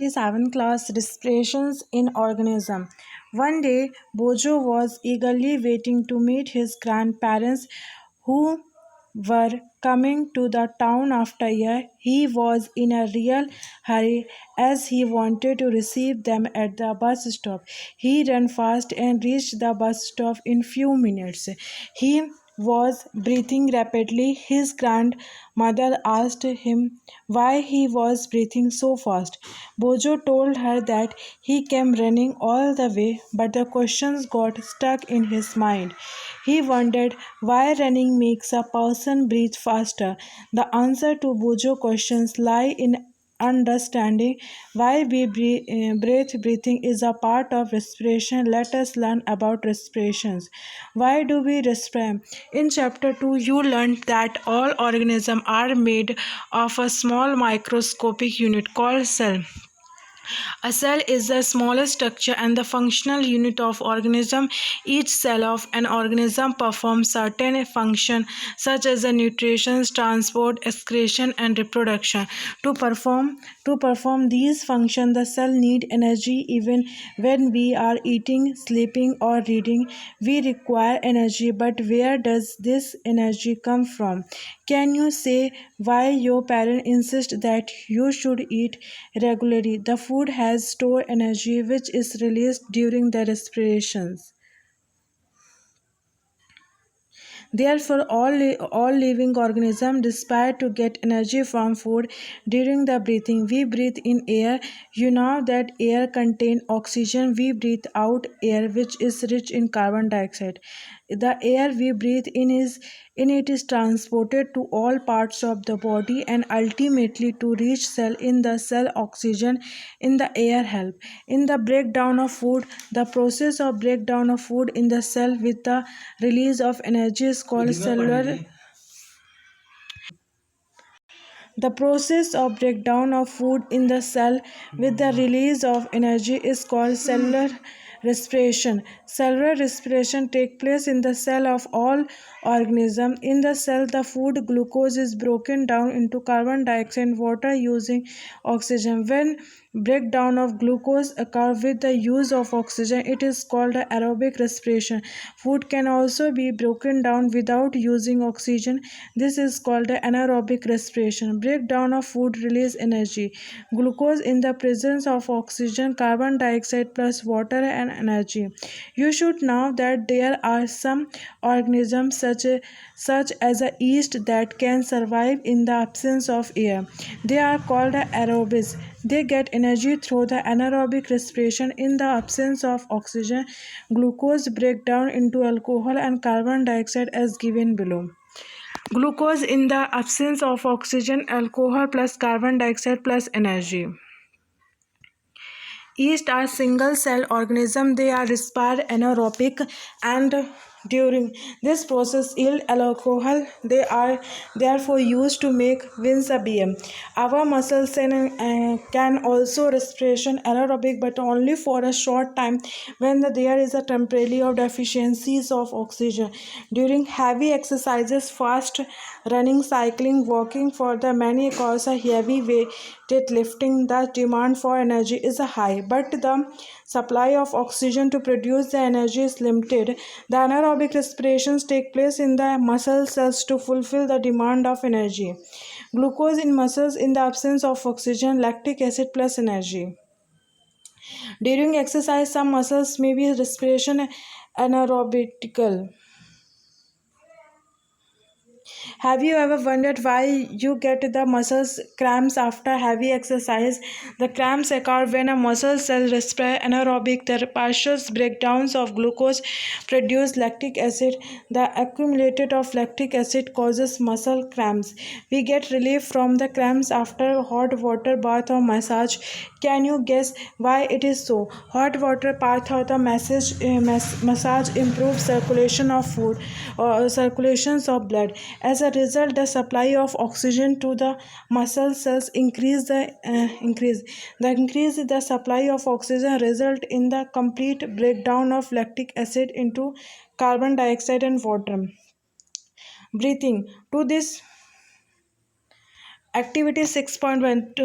7th class respirations in organism. One day, Bojo was eagerly waiting to meet his grandparents who were coming to the town after a year. He was in a real hurry as he wanted to receive them at the bus stop. He ran fast and reached the bus stop in few minutes. He was breathing rapidly. His grandmother asked him why he was breathing so fast. Bojo told her that he came running all the way, but the questions got stuck in his mind. He wondered why running makes a person breathe faster. The answer to Bojo's questions lie in understanding why we breathing is a part of respiration. Let us learn about respirations. Why do we respire? In chapter 2 you learned that all organisms are made of a small microscopic unit called cell. A cell is the smallest structure and the functional unit of organism. Each cell of an organism performs certain functions such as the nutrition, transport, excretion, and reproduction. To perform these functions, the cell need energy. Even when we are eating, sleeping, or reading, we require energy. But where does this energy come from? Can you say why your parents insist that you should eat regularly? The food has stored energy which is released during the respirations. Therefore, all living organisms desire to get energy from food during the breathing. We breathe in air. You know that air contains oxygen. We breathe out air which is rich in carbon dioxide. The air we breathe in it is transported to all parts of the body and ultimately to reach cell. In the cell, oxygen in the air help in the breakdown of food. The process of breakdown of food in the cell with the release of energy is called cellular. The process of breakdown of food in the cell with the release of energy is called cellular respiration. Cellular respiration takes place in the cell of all organisms. In the cell, the food glucose is broken down into carbon dioxide and water using oxygen. When breakdown of glucose occurs with the use of oxygen, it is called aerobic respiration. Food can also be broken down without using oxygen. This is called anaerobic respiration. Breakdown of food release energy. Glucose in the presence of oxygen, carbon dioxide plus water and energy. You should know that there are some organisms such as a yeast that can survive in the absence of air. They are called aerobes. They get energy through the anaerobic respiration in the absence of oxygen. Glucose break down into alcohol and carbon dioxide as given below. Glucose in the absence of oxygen, alcohol plus carbon dioxide plus energy. Yeast are single cell organisms. They are respire anaerobic and during this process yield alcohol. They are therefore used to make beam. Our muscles can also respiration anaerobic but only for a short time when there is a temporary of deficiencies of oxygen. During heavy exercises, fast running, cycling, walking for the many cause a heavy weighted lifting, the demand for energy is high, but the supply of oxygen to produce the energy is limited. The anaerobic respirations take place in the muscle cells to fulfill the demand of energy. Glucose in muscles in the absence of oxygen, lactic acid plus energy. During exercise, some muscles may be respiration anaerobical. Have you ever wondered why you get the muscles cramps after heavy exercise? The cramps occur when a muscle cell respire anaerobic. The partial breakdowns of glucose produce lactic acid. The accumulated of lactic acid causes muscle cramps. We get relief from the cramps after hot water bath or massage. Can you guess why it is so? Hot water bath or the massage improves circulation of food or circulations of blood. As a result, the supply of oxygen to the muscle cells increase. The supply of oxygen result in the complete breakdown of lactic acid into carbon dioxide and water. Breathing. To this Activity 6.1.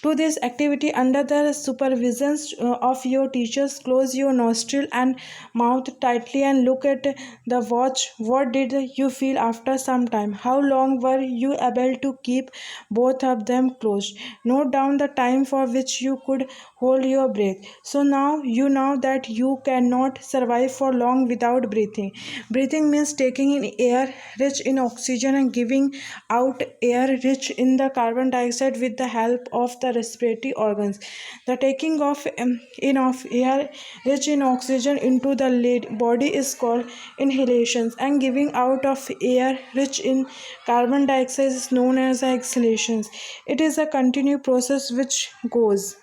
To this activity, under the supervision of your teachers, close your nostril and mouth tightly and look at the watch. What did you feel after some time? How long were you able to keep both of them closed? Note down the time for which you could hold your breath. So now you know that you cannot survive for long without breathing. Breathing means taking in air rich in oxygen and giving out air rich in the carbon dioxide with the help of the respiratory organs. The taking in of air rich in oxygen into the body is called inhalations, and giving out of air rich in carbon dioxide is known as exhalations. It is a continuous process which goes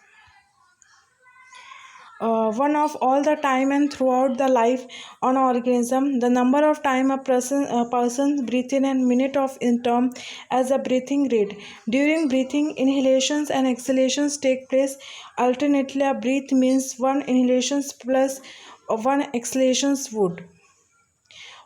one of all the time and throughout the life on organism. The number of time a person breathes in a minute of in term as a breathing rate. During breathing, inhalations and exhalations take place alternately. A breath means one inhalations plus one exhalations would.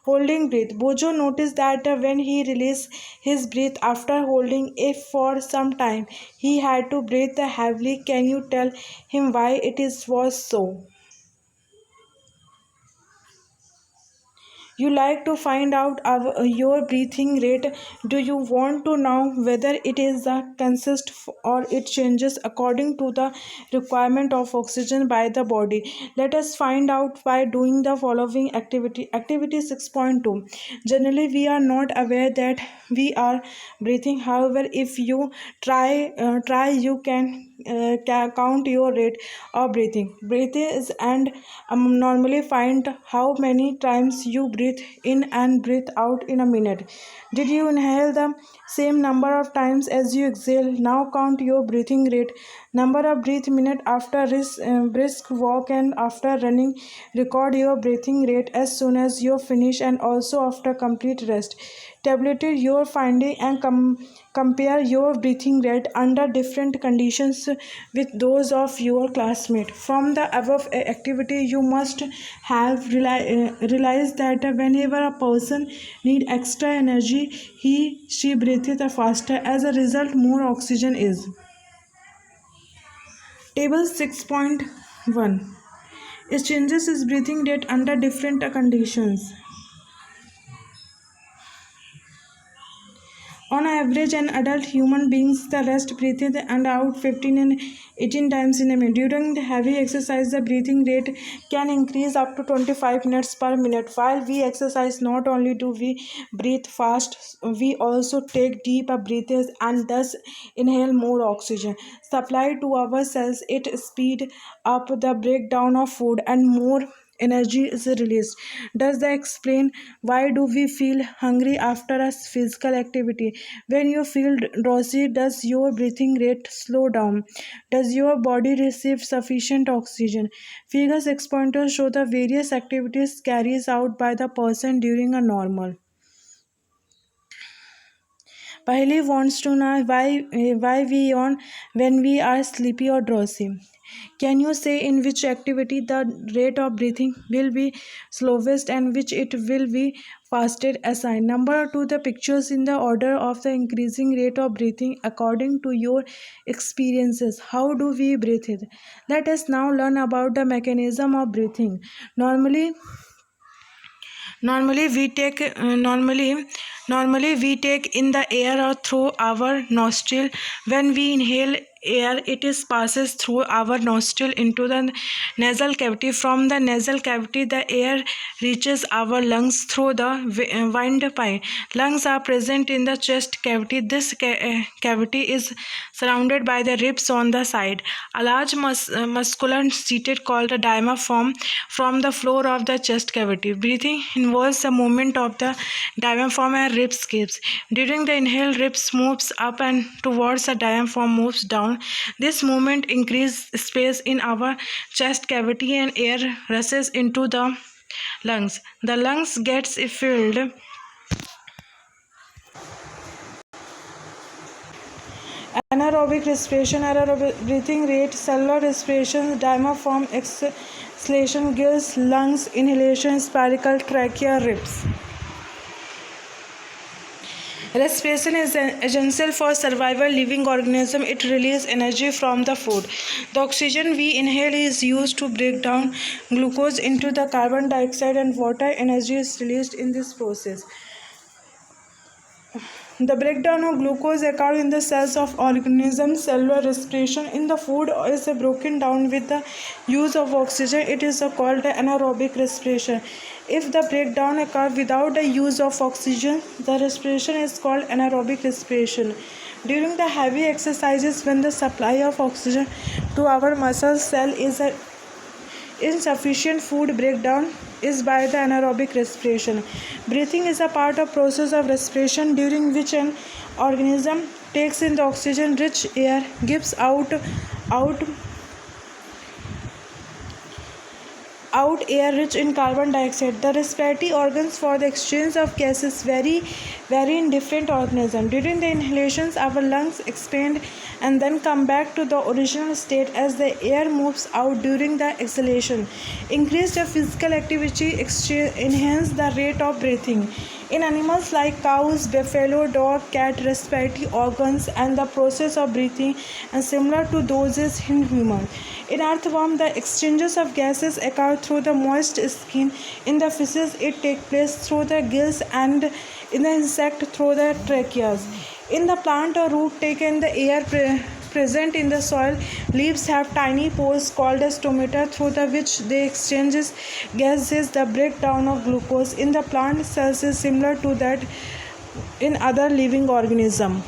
Holding breath. Bojo noticed that when he released his breath after holding it for some time, he had to breathe heavily. Can you tell him why was so? You like to find out your breathing rate. Do you want to know whether it is consist or it changes according to the requirement of oxygen by the body? Let us find out by doing the following activity. Activity 6.2. Generally we are not aware that we are breathing. However, if you try you can count your rate of breathing is and normally find how many times you breathe in and breathe out in a minute. Did you inhale the same number of times as you exhale? Now count your breathing rate. Number of breath minute after brisk walk and after running. Record your breathing rate as soon as you finish and also after complete rest. Tabulate your finding and compare your breathing rate under different conditions with those of your classmate. From the above activity, you must have realized that whenever a person need extra energy, she breathes faster. As a result, more oxygen is. Table 6.1. It changes his breathing rate under different conditions. On average, an adult human beings the rest breathes and out 15 and 18 times in a minute. During the heavy exercise, the breathing rate can increase up to 25 minutes per minute. While we exercise, not only do we breathe fast, we also take deep breaths and thus inhale more oxygen. Supply to our cells, it speed up the breakdown of food and more energy is released. Does that explain why do we feel hungry after a physical activity? When you feel drowsy, does your breathing rate slow down? Does your body receive sufficient oxygen? Figure 6.2 show the various activities carries out by the person during a normal. Paheli wants to know why we yawn when we are sleepy or drowsy. Can you say in which activity the rate of breathing will be slowest and which it will be fastest? Assign number to the pictures in the order of the increasing rate of breathing according to your experiences. How do we breathe it? Let us now learn about the mechanism of breathing. Normally we take normally we take in the air or through our nostril. When we inhale air, it is passes through our nostril into the nasal cavity. From the nasal cavity, the air reaches our lungs through the windpipe. Lungs are present in the chest cavity. This cavity is surrounded by the ribs on the side. A large muscular seated called a diaphragm from the floor of the chest cavity. Breathing involves the movement of the diaphragm and rib cage. During the inhale, ribs moves up and towards the diaphragm moves down. This movement increases space in our chest cavity and air rushes into the lungs. The lungs gets filled. Anaerobic respiration, aerobic breathing rate, cellular respiration, diaphragm exhalation, gills, lungs, inhalation, spherical trachea, ribs. Respiration is essential for survival living organism. It releases energy from the food. The oxygen we inhale is used to break down glucose into the carbon dioxide and water. Energy is released in this process. The breakdown of glucose occurs in the cells of organisms. Cellular respiration in the food is broken down with the use of oxygen. It is called anaerobic respiration. If the breakdown occurs without the use of oxygen, the respiration is called anaerobic respiration. During the heavy exercises, when the supply of oxygen to our muscle cell is insufficient, food breakdown is by the anaerobic respiration. Breathing is a part of process of respiration during which an organism takes in the oxygen rich air, gives out air rich in carbon dioxide. The respiratory organs for the exchange of gases vary in different organisms. During the inhalations, our lungs expand and then come back to the original state as the air moves out during the exhalation. Increased physical activity enhances the rate of breathing. In animals like cows, buffalo, dog, cat, respiratory organs and the process of breathing and similar to those in humans. In earthworm, the exchanges of gases occur through the moist skin. In the fishes, it takes place through the gills, and in the insect through the tracheas. In the plant, a root takes in the air present in the soil. Leaves have tiny pores called as stomata through which they exchanges gases. The breakdown of glucose in the plant cells is similar to that in other living organisms.